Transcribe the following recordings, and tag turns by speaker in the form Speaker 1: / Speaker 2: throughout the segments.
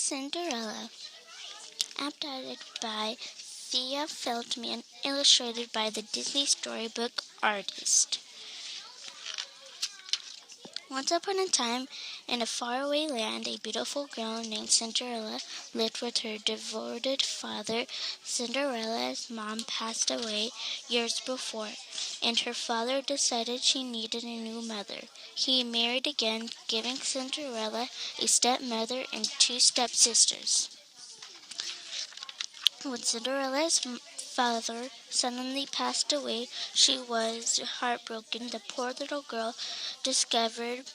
Speaker 1: Cinderella, adapted by Thea Feldman, illustrated by the Disney storybook artist. Once upon a time, in a faraway land, a beautiful girl named Cinderella lived with her devoted father. Cinderella's mom passed away years before, and her father decided she needed a new mother. He married again, giving Cinderella a stepmother and two stepsisters. When Cinderella's father suddenly passed away, she was heartbroken. The poor little girl discovered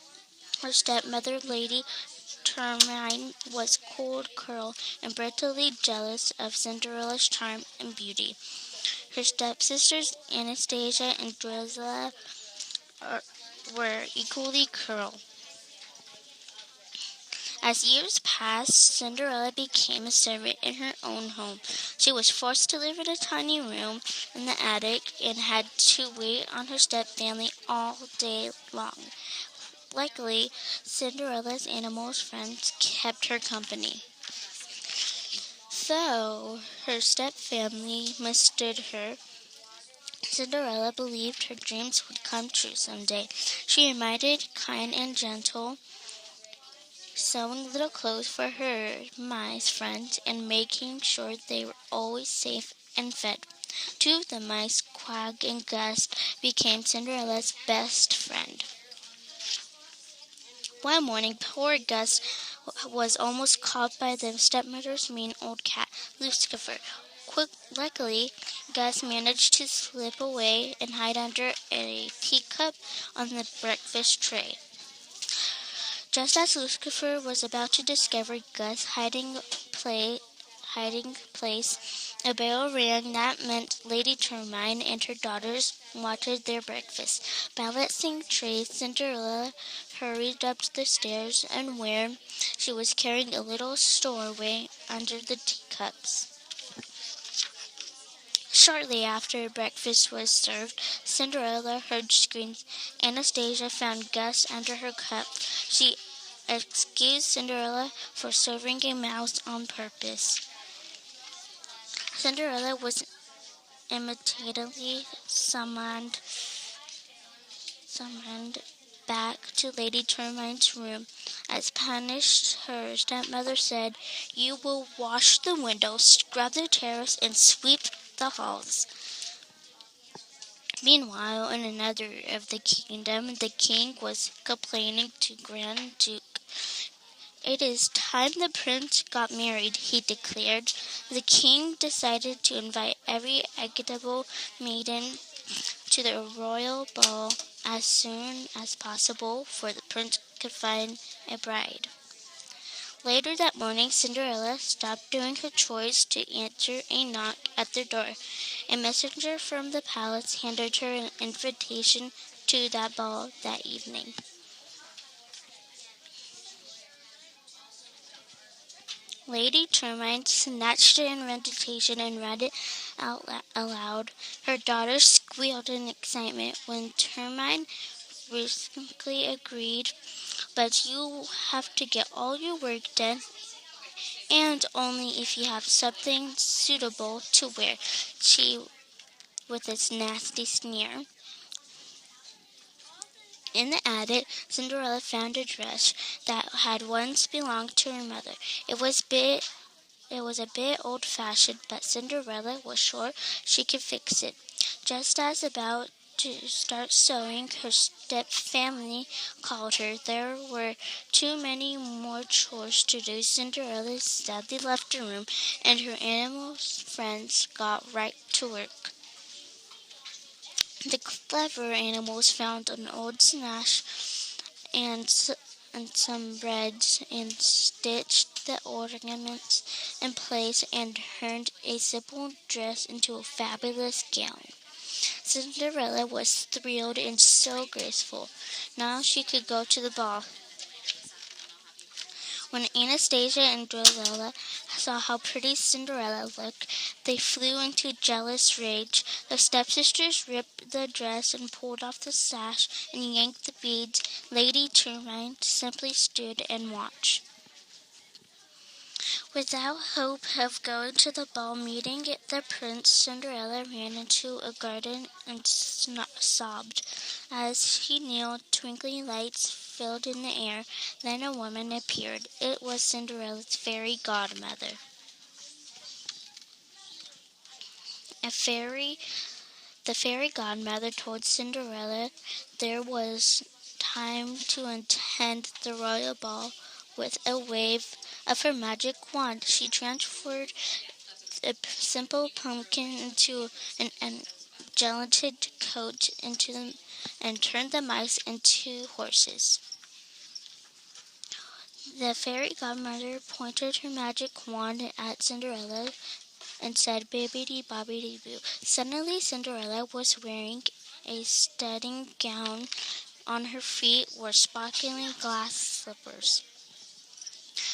Speaker 1: her stepmother, Lady Tremaine, was cold, cruel, and brutally jealous of Cinderella's charm and beauty. Her stepsisters, Anastasia and Drusilla, were equally cruel. As years passed, Cinderella became a servant in her own home. She was forced to live in a tiny room in the attic and had to wait on her stepfamily all day long. Luckily, Cinderella's animal friends kept her company. Though her stepfamily mistreated her, Cinderella believed her dreams would come true someday. She remained kind and gentle, sewing little clothes for her mice friends and making sure they were always safe and fed. Two of the mice, Quag and Gus, became Cinderella's best friend. One morning, poor Gus was almost caught by the stepmother's mean old cat, Lucifer. Luckily, Gus managed to slip away and hide under a teacup on the breakfast tray. Just as Lucifer was about to discover Gus' hiding place, a bell rang. That meant Lady Tremaine and her daughters wanted their breakfast. Balancing trays, Cinderella hurried up the stairs, and where she was carrying a little stowaway under the teacups. Shortly after breakfast was served, Cinderella heard screams. Anastasia found Gus under her cup. She excused Cinderella for serving a mouse on purpose. Cinderella was immediately summoned back to Lady Tremaine's room. As punished, her stepmother said, "You will wash the windows, scrub the terrace, and sweep the halls." Meanwhile, in another of the kingdom, the king was complaining to Grand Duke. "It is time the prince got married," he declared. The king decided to invite every eligible maiden to the royal ball as soon as possible, for the prince could find a bride. Later that morning, Cinderella stopped doing her chores to answer a knock at their door. A messenger from the palace handed her an invitation to that ball that evening. Lady Tremaine snatched the invitation and read it out aloud. Her daughters squealed in excitement when Tremaine briskly agreed, "But you have to get all your work done, and only if you have something suitable to wear," she with its nasty sneer. In the attic, Cinderella found a dress that had once belonged to her mother. It was a bit old-fashioned, but Cinderella was sure she could fix it. Just as about to start sewing, her step-family called her. There were too many more chores to do. Cinderella sadly left the room, and her animal friends got right to work. The clever animals found an old sash and some threads and stitched the ornaments in place and turned a simple dress into a fabulous gown. Cinderella was thrilled and so graceful. Now she could go to the ball. When Anastasia and Drusilla saw how pretty Cinderella looked, they flew into jealous rage. The stepsisters ripped the dress and pulled off the sash and yanked the beads. Lady Tremaine simply stood and watched. Without hope of going to the ball meeting the prince, Cinderella ran into a garden and sobbed. As she kneeled, twinkling lights filled in the air. Then a woman appeared. It was Cinderella's fairy godmother. The fairy godmother told Cinderella there was time to attend the royal ball. With a wave of her magic wand, she transferred a simple pumpkin into an gelatin coat and turned the mice into horses. The fairy godmother pointed her magic wand at Cinderella and said, "Bibbidi bobbidi boo." Suddenly, Cinderella was wearing a studding gown. On her feet were sparkling glass slippers.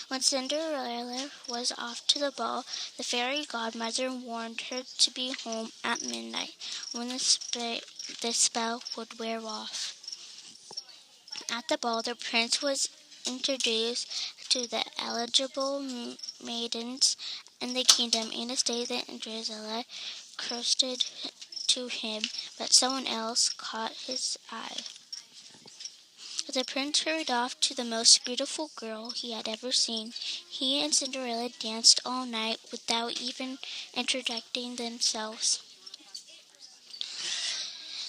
Speaker 1: When Cinderella was off to the ball, the fairy godmother warned her to be home at midnight, when the spell would wear off. At the ball, the prince was introduced to the eligible maidens in the kingdom. Anastasia and Drizella curtsied to him, but someone else caught his eye. The prince hurried off to the most beautiful girl he had ever seen. He and Cinderella danced all night without even introducing themselves.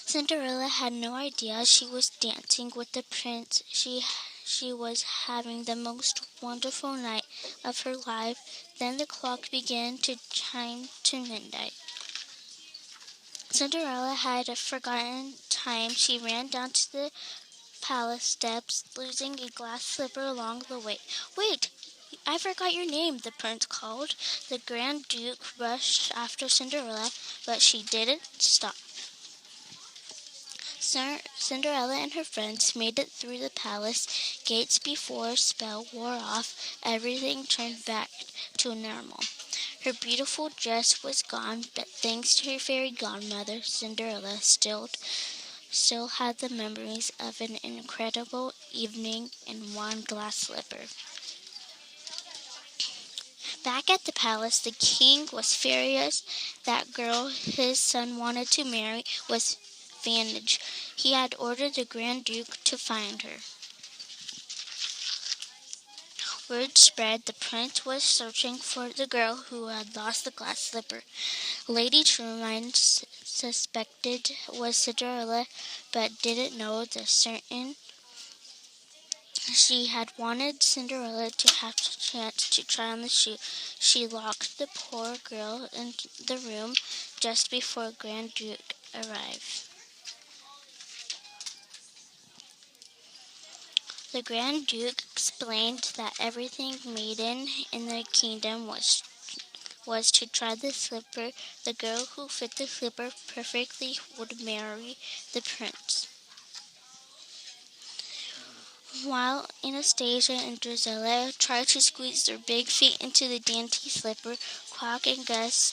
Speaker 1: Cinderella had no idea she was dancing with the prince. She was having the most wonderful night of her life. Then the clock began to chime to midnight. Cinderella had forgotten time. She ran down to the palace steps, losing a glass slipper along the way. "Wait! I forgot your name," the prince called. The Grand Duke rushed after Cinderella, but she didn't stop. Cinderella and her friends made it through the palace gates before spell wore off. Everything turned back to normal. Her beautiful dress was gone, but thanks to her fairy godmother, Cinderella still had the memories of an incredible evening in one glass slipper. Back at the palace, the king was furious. That girl his son wanted to marry was vanished. He had ordered the Grand Duke to find her. Word spread the prince was searching for the girl who had lost the glass slipper. Lady Tremaine suspected was Cinderella, but didn't know the certain. She had wanted Cinderella to have a chance to try on the shoe. She locked the poor girl in the room just before Grand Duke arrived. The Grand Duke explained that everything maiden in the kingdom was to try the slipper. The girl who fit the slipper perfectly would marry the prince. While Anastasia and Drizella tried to squeeze their big feet into the dainty slipper, Quack and Gus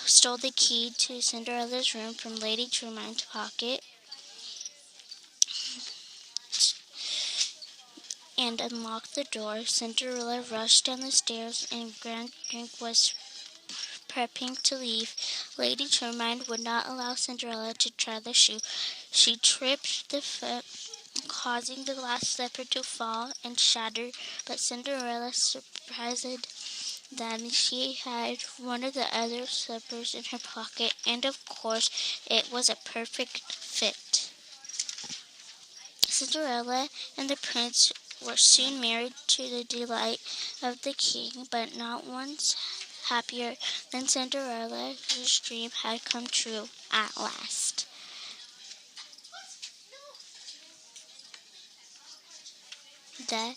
Speaker 1: stole the key to Cinderella's room from Lady Tremaine's pocket and unlocked the door. Cinderella rushed down the stairs and Grand Duke was prepping to leave. Lady Tremaine would not allow Cinderella to try the shoe. She tripped the foot, causing the glass slipper to fall and shatter, but Cinderella surprised them. She had one of the other slippers in her pocket, and of course it was a perfect fit. Cinderella and the prince were soon married to the delight of the king, but not once happier than Cinderella, whose dream had come true at last. The